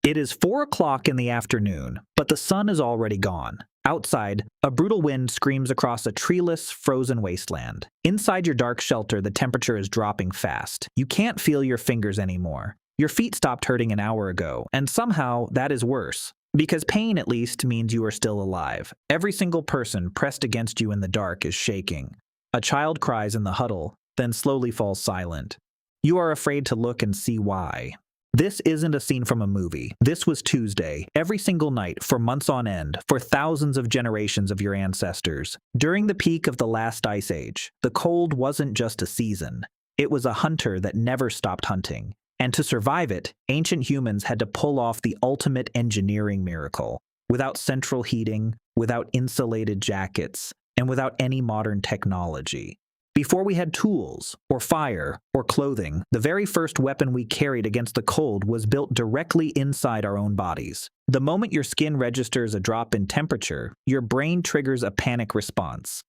It is 4 o'clock in the afternoon, but the sun is already gone. Outside, a brutal wind screams across a treeless, frozen wasteland. Inside your dark shelter, the temperature is dropping fast. You can't feel your fingers anymore. Your feet stopped hurting an hour ago, and somehow that is worse. Because pain, at least, means you are still alive. Every single person pressed against you in the dark is shaking. A child cries in the huddle, then slowly falls silent. You are afraid to look and see why. This isn't a scene from a movie. This was Tuesday, every single night, for months on end, for thousands of generations of your ancestors. During the peak of the last ice age, the cold wasn't just a season. It was a hunter that never stopped hunting. And to survive it, ancient humans had to pull off the ultimate engineering miracle. Without central heating, without insulated jackets, and without any modern technology. Before we had tools, or fire, or clothing, the very first weapon we carried against the cold was built directly inside our own bodies. The moment your skin registers a drop in temperature, your brain triggers a panic response.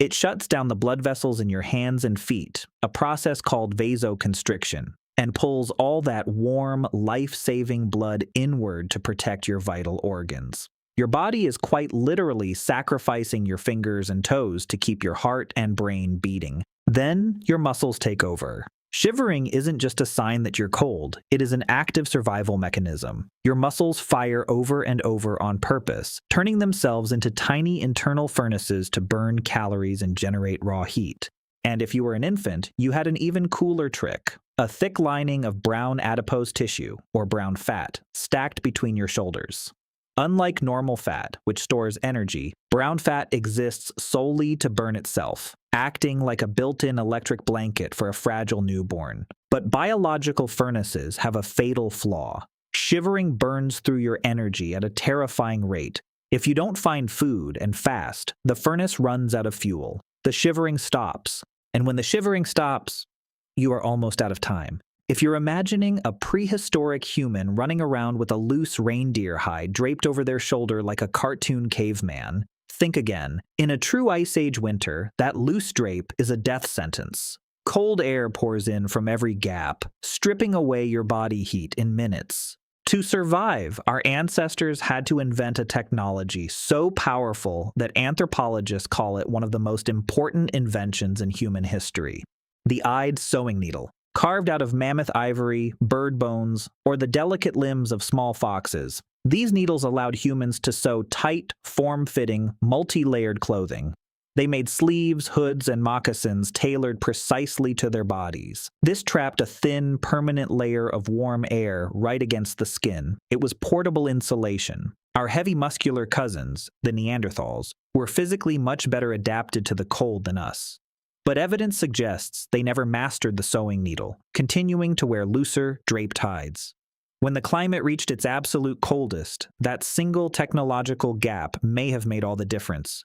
It shuts down the blood vessels in your hands and feet, a process called vasoconstriction, and pulls all that warm, life-saving blood inward to protect your vital organs. Your body is quite literally sacrificing your fingers and toes to keep your heart and brain beating. Then your muscles take over. Shivering isn't just a sign that you're cold, it is an active survival mechanism. Your muscles fire over and over on purpose, turning themselves into tiny internal furnaces to burn calories and generate raw heat. And if you were an infant, you had an even cooler trick. A thick lining of brown adipose tissue, or brown fat, stacked between your shoulders. Unlike normal fat, which stores energy, brown fat exists solely to burn itself, acting like a built-in electric blanket for a fragile newborn. But biological furnaces have a fatal flaw. Shivering burns through your energy at a terrifying rate. If you don't find food and fast, the furnace runs out of fuel. The shivering stops. And when the shivering stops, you are almost out of time. If you're imagining a prehistoric human running around with a loose reindeer hide draped over their shoulder like a cartoon caveman, think again. In a true Ice Age winter, that loose drape is a death sentence. Cold air pours in from every gap, stripping away your body heat in minutes. To survive, our ancestors had to invent a technology so powerful that anthropologists call it one of the most important inventions in human history. The eyed sewing needle. Carved out of mammoth ivory, bird bones, or the delicate limbs of small foxes. These needles allowed humans to sew tight, form-fitting, multi-layered clothing. They made sleeves, hoods, and moccasins tailored precisely to their bodies. This trapped a thin, permanent layer of warm air right against the skin. It was portable insulation. Our heavy muscular cousins, the Neanderthals, were physically much better adapted to the cold than us. But evidence suggests they never mastered the sewing needle, continuing to wear looser, draped hides. When the climate reached its absolute coldest, that single technological gap may have made all the difference.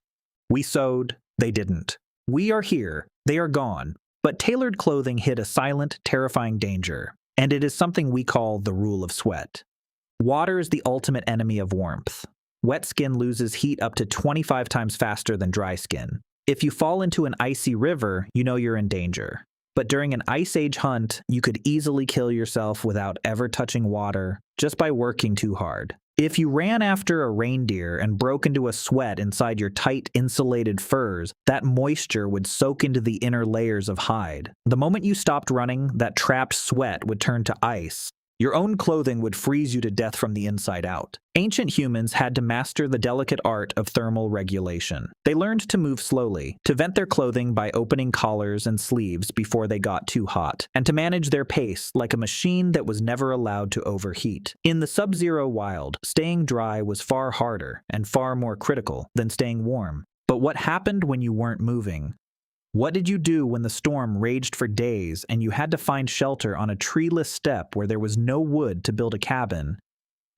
We sewed, they didn't. We are here, they are gone. But tailored clothing hid a silent, terrifying danger, and it is something we call the rule of sweat. Water is the ultimate enemy of warmth. Wet skin loses heat up to 25 times faster than dry skin. If you fall into an icy river, you know you're in danger. But during an Ice Age hunt, you could easily kill yourself without ever touching water, just by working too hard. If you ran after a reindeer and broke into a sweat inside your tight, insulated furs, that moisture would soak into the inner layers of hide. The moment you stopped running, that trapped sweat would turn to ice. Your own clothing would freeze you to death from the inside out. Ancient humans had to master the delicate art of thermal regulation. They learned to move slowly, to vent their clothing by opening collars and sleeves before they got too hot, and to manage their pace like a machine that was never allowed to overheat. In the sub-zero wild, staying dry was far harder and far more critical than staying warm. But what happened when you weren't moving? What did you do when the storm raged for days and you had to find shelter on a treeless steppe where there was no wood to build a cabin?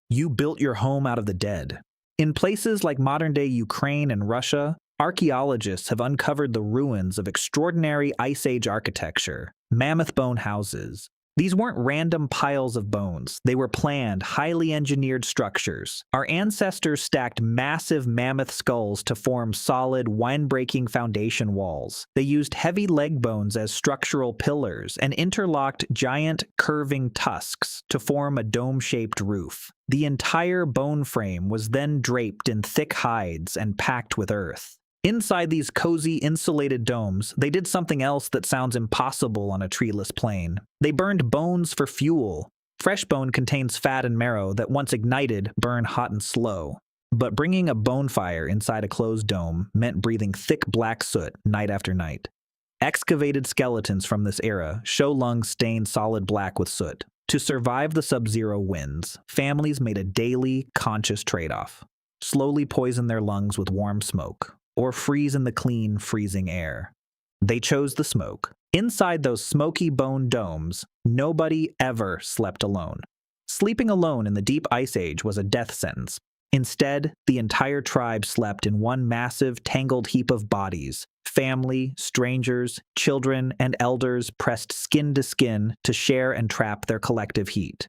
You built your home out of the dead. In places like modern-day Ukraine and Russia, archaeologists have uncovered the ruins of extraordinary Ice Age architecture, mammoth bone houses, These weren't random piles of bones. They were planned, highly engineered structures. Our ancestors stacked massive mammoth skulls to form solid, wine-breaking foundation walls. They used heavy leg bones as structural pillars and interlocked giant, curving tusks to form a dome-shaped roof. The entire bone frame was then draped in thick hides and packed with earth. Inside these cozy, insulated domes, they did something else that sounds impossible on a treeless plain. They burned bones for fuel. Fresh bone contains fat and marrow that, once ignited, burn hot and slow. But bringing a bonfire inside a closed dome meant breathing thick black soot night after night. Excavated skeletons from this era show lungs stained solid black with soot. To survive the sub-zero winds, families made a daily, conscious trade-off. Slowly poison their lungs with warm smoke, or freeze in the clean, freezing air. They chose the smoke. Inside those smoky bone domes, nobody ever slept alone. Sleeping alone in the deep ice age was a death sentence. Instead, the entire tribe slept in one massive, tangled heap of bodies. Family, strangers, children, and elders pressed skin to skin to share and trap their collective heat.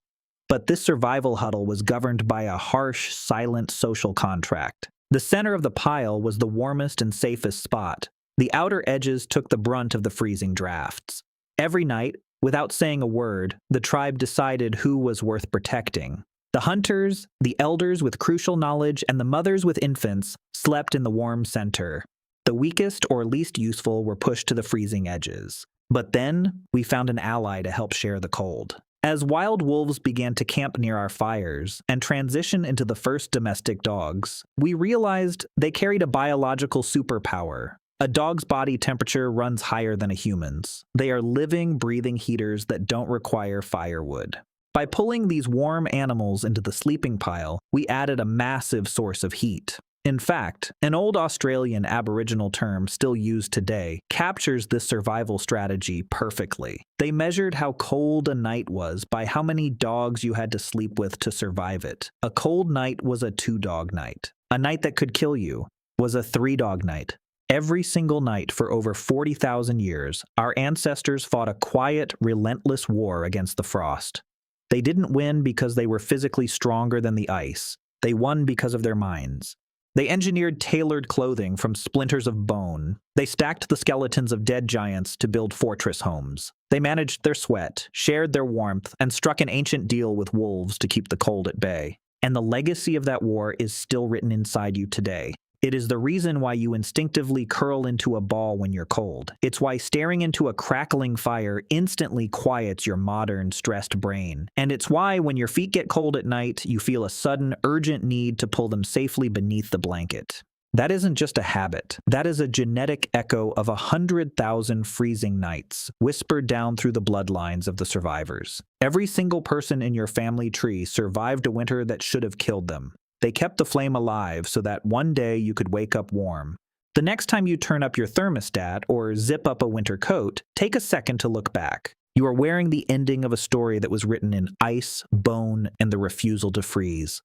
But this survival huddle was governed by a harsh, silent social contract. The center of the pile was the warmest and safest spot. The outer edges took the brunt of the freezing drafts. Every night, without saying a word, the tribe decided who was worth protecting. The hunters, the elders with crucial knowledge, and the mothers with infants slept in the warm center. The weakest or least useful were pushed to the freezing edges. But then, we found an ally to help share the cold. As wild wolves began to camp near our fires and transition into the first domestic dogs, we realized they carried a biological superpower. A dog's body temperature runs higher than a human's. They are living, breathing heaters that don't require firewood. By pulling these warm animals into the sleeping pile, we added a massive source of heat. In fact, an old Australian Aboriginal term still used today captures this survival strategy perfectly. They measured how cold a night was by how many dogs you had to sleep with to survive it. A cold night was a 2-dog night. A night that could kill you was a 3-dog night. Every single night for over 40,000 years, our ancestors fought a quiet, relentless war against the frost. They didn't win because they were physically stronger than the ice. They won because of their minds. They engineered tailored clothing from splinters of bone. They stacked the skeletons of dead giants to build fortress homes. They managed their sweat, shared their warmth, and struck an ancient deal with wolves to keep the cold at bay. And the legacy of that war is still written inside you today. It is the reason why you instinctively curl into a ball when you're cold. It's why staring into a crackling fire instantly quiets your modern, stressed brain. And it's why when your feet get cold at night, you feel a sudden, urgent need to pull them safely beneath the blanket. That isn't just a habit. That is a genetic echo of 100,000 freezing nights, whispered down through the bloodlines of the survivors. Every single person in your family tree survived a winter that should have killed them. They kept the flame alive so that one day you could wake up warm. The next time you turn up your thermostat or zip up a winter coat, take a second to look back. You are wearing the ending of a story that was written in ice, bone, and the refusal to freeze.